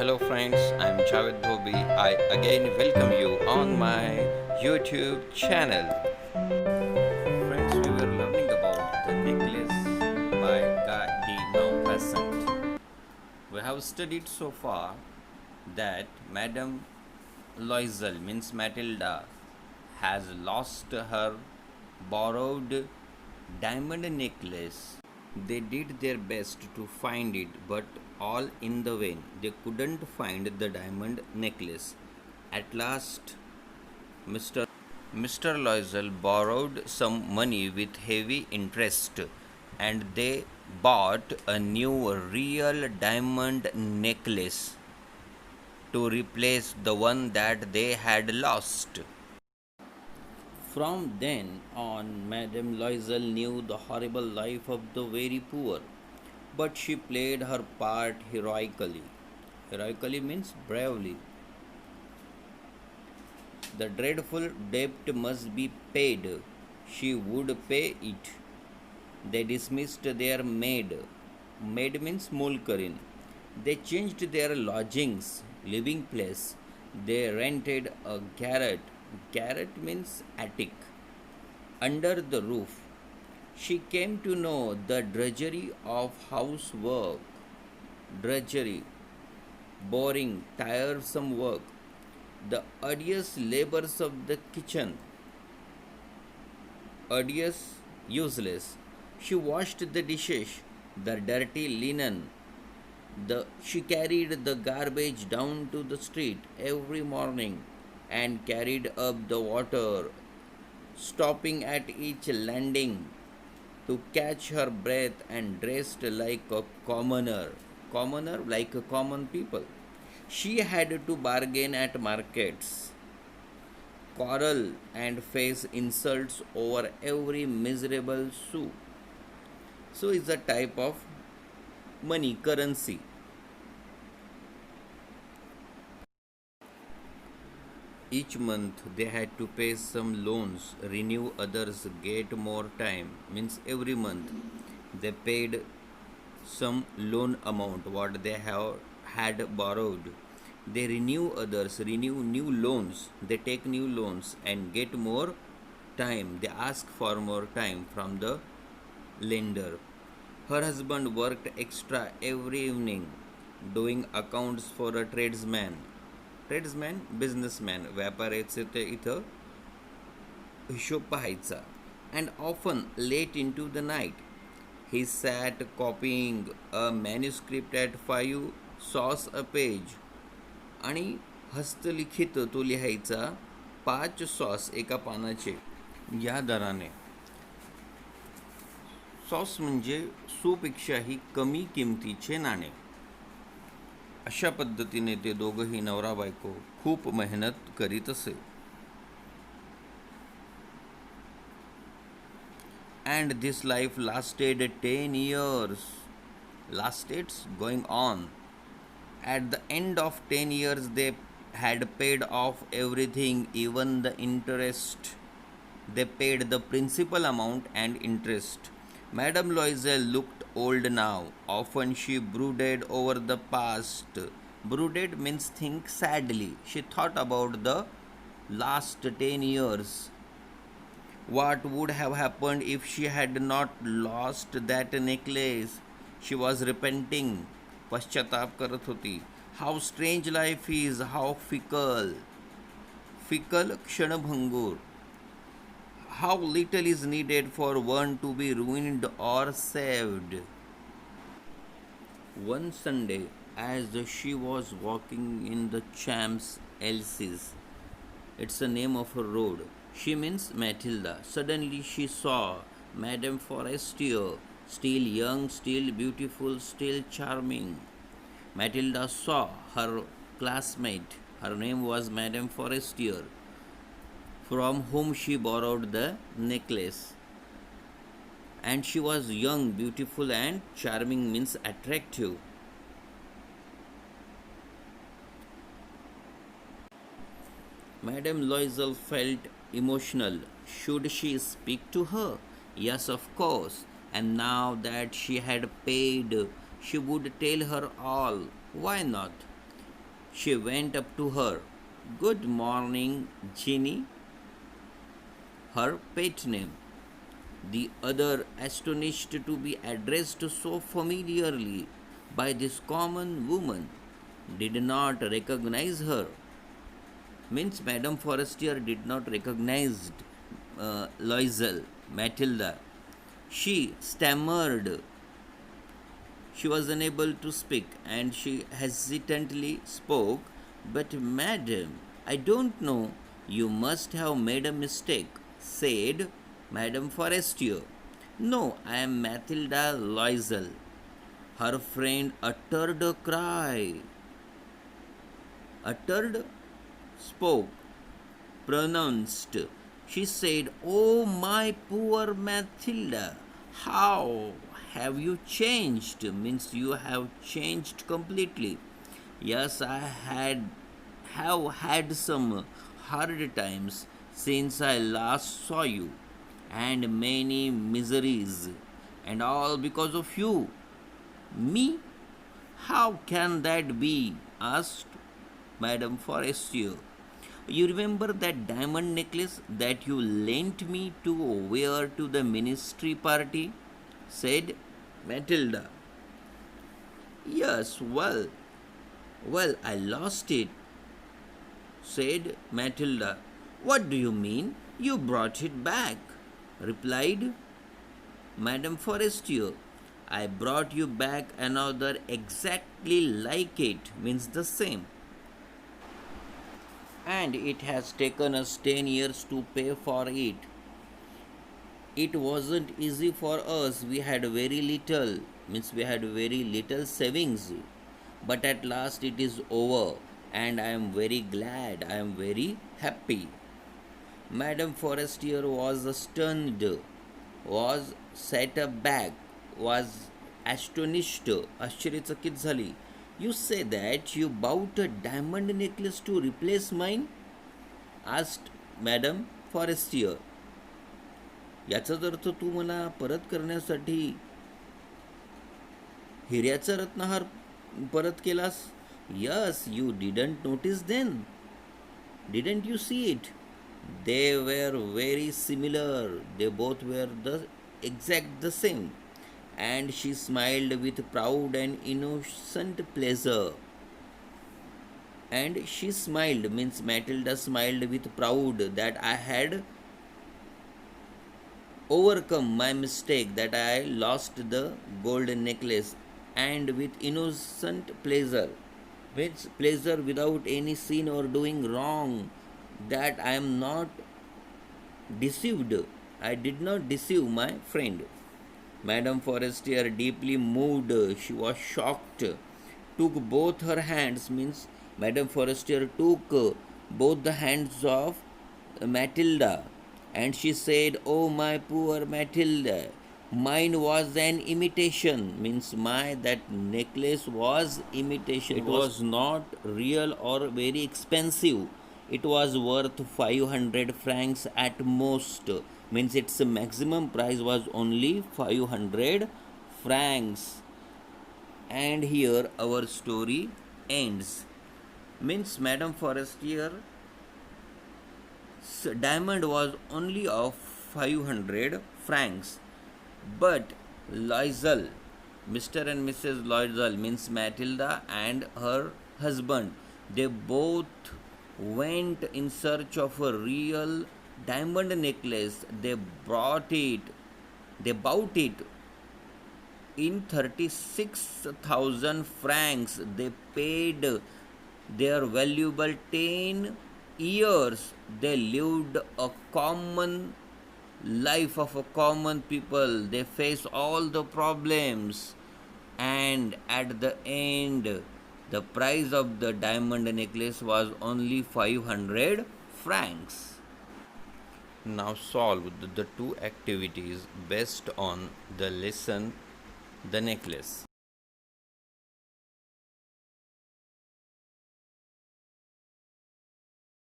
Hello friends, I'm Javed Dhobi. I again welcome you on my YouTube channel. Friends, we were learning about the necklace by Guy de Maupassant. We have studied so far that Madame Loisel means Matilda has lost her borrowed diamond necklace. They did their best to find it, but all in the vain. They couldn't find the diamond necklace. At last, Mr. Loisel borrowed some money with heavy interest, and they bought a new real diamond necklace to replace the one that they had lost. From then on, Madame Loisel knew the horrible life of the very poor, but she played her part heroically. Heroically means bravely. The dreadful debt must be paid. She would pay it. They dismissed their maid. Maid means Mulkarin. They changed their lodgings, living place. They rented a garret. Garret means attic. Under the roof. She came to know the drudgery of housework. Drudgery, boring, tiresome work, the odious labors of the kitchen. Odious, useless. She washed the dishes, the dirty linen. She carried the garbage down to the street every morning and carried up the water, stopping at each landing to catch her breath, and dressed like a commoner. Commoner, like a common people. She had to bargain at markets, quarrel, and face insults over every miserable sou. So is a type of money, currency. Each month they had to pay some loans, renew others, get more time. Means every month they paid some loan amount what they have had borrowed. They renew others, renew new loans. They take new loans and get more time. They ask for more time from the lender. Her husband worked extra every evening doing accounts for a tradesman. Tradesman businessman व्यापाऱ्याचे ते इथं हिशोब पाहायचा. And often late into the night he sat copying a manuscript at 5 a page. आणि हस्तलिखित तो लिहायचा 5 एका पानाचे या दराने. सॉस म्हणजे सूपेक्षाही कमी किमतीचे नाणे. अशा पद्धतीने ते दोघंही नवरा बायको खूप मेहनत करीत असे. And this life lasted 10 years. Lasted, going on. At the end of 10 years, they had paid off everything, even the interest. They paid the principal amount and interest. Madame Loisel looked old now. Often she brooded over the past. Brooded means think sadly. She thought about the last 10 years. What would have happened if she had not lost that necklace? She was repenting. पश्चाताप करत होती. How strange life is, how fickle. Fickle, क्षणभंगूर. How little is needed for one to be ruined or saved. One Sunday, as she was walking in the Champs-Élysées, it's the name of a road, she means Matilda, suddenly she saw Madame Forestier, still young, still beautiful, still charming. Matilda saw her classmate, her name was Madame Forestier, from whom she borrowed the necklace. And she was young, beautiful, and charming means attractive. Madame Loisel felt emotional. Should she speak to her? Yes, of course. And now that she had paid, she would tell her all. Why not? She went up to her. Good morning, Jenny, her pet name. The other, astonished to be addressed so familiarly by this common woman, did not recognize her. Means Madame Forestier did not recognize Loisel, Matilda. She stammered. She was unable to speak and she hesitantly spoke. But, madam, I don't know. You must have made a mistake, said Madame Forestier. No, I am Matilda Loisel. Her friend uttered a cry. Uttered, spoke, pronounced. She said, Oh, my poor Matilda, how have you changed? Means you have changed completely. Yes, I have had some hard times since I last saw you, and many miseries, and all because of you. Me? How can that be? Asked Madame Forestier. You remember that diamond necklace that you lent me to wear to the ministry party? Said Matilda. Yes, well, I lost it, said Matilda. What do you mean? You brought it back, replied Madame Forestier. I brought you back another exactly like it, means the same. And it has taken us 10 years to pay for it. It wasn't easy for us. We had very little, means we had very little savings. But at last it is over, and I am very glad, I am very happy. Madame Forestier was stunned, was set aback, was astonished, आश्चर्यचकित झाली. You say that you bought a diamond necklace to replace mine? Asked Madame Forestier. याचाच अर्थ तू मला परत करण्यासाठी हिऱ्याचा रत्नहार परत केलास? Yes, you didn't notice then. Didn't you see it? They were very similar. They both were the exact the same. And she smiled with proud and innocent pleasure. And she smiled, means Matilda smiled with proud that I had overcome my mistake, that I lost the gold necklace, and with innocent pleasure, means pleasure without any sin or doing wrong, that I am not deceived. I did not deceive my friend. Madame Forestier, deeply moved, she was shocked, took both her hands, means Madame Forestier took both the hands of Matilda, and she said, Oh, my poor Matilda, mine was an imitation, means my that necklace was imitation. It was not real or very expensive. It was worth 500 francs at most, means its maximum price was only 500 francs. And here our story ends. Means Madame Forestier diamond was only of 500 francs, but Loisel, Mr. and Mrs. Loisel, means Matilda and her husband, they both went in search of a real diamond necklace. They bought it in 36,000 francs. They paid their valuable 10 years. They lived a common life of a common people. They face all the problems, and at the end the price of the diamond necklace was only 500 francs. Now solve the two activities based on the lesson The Necklace.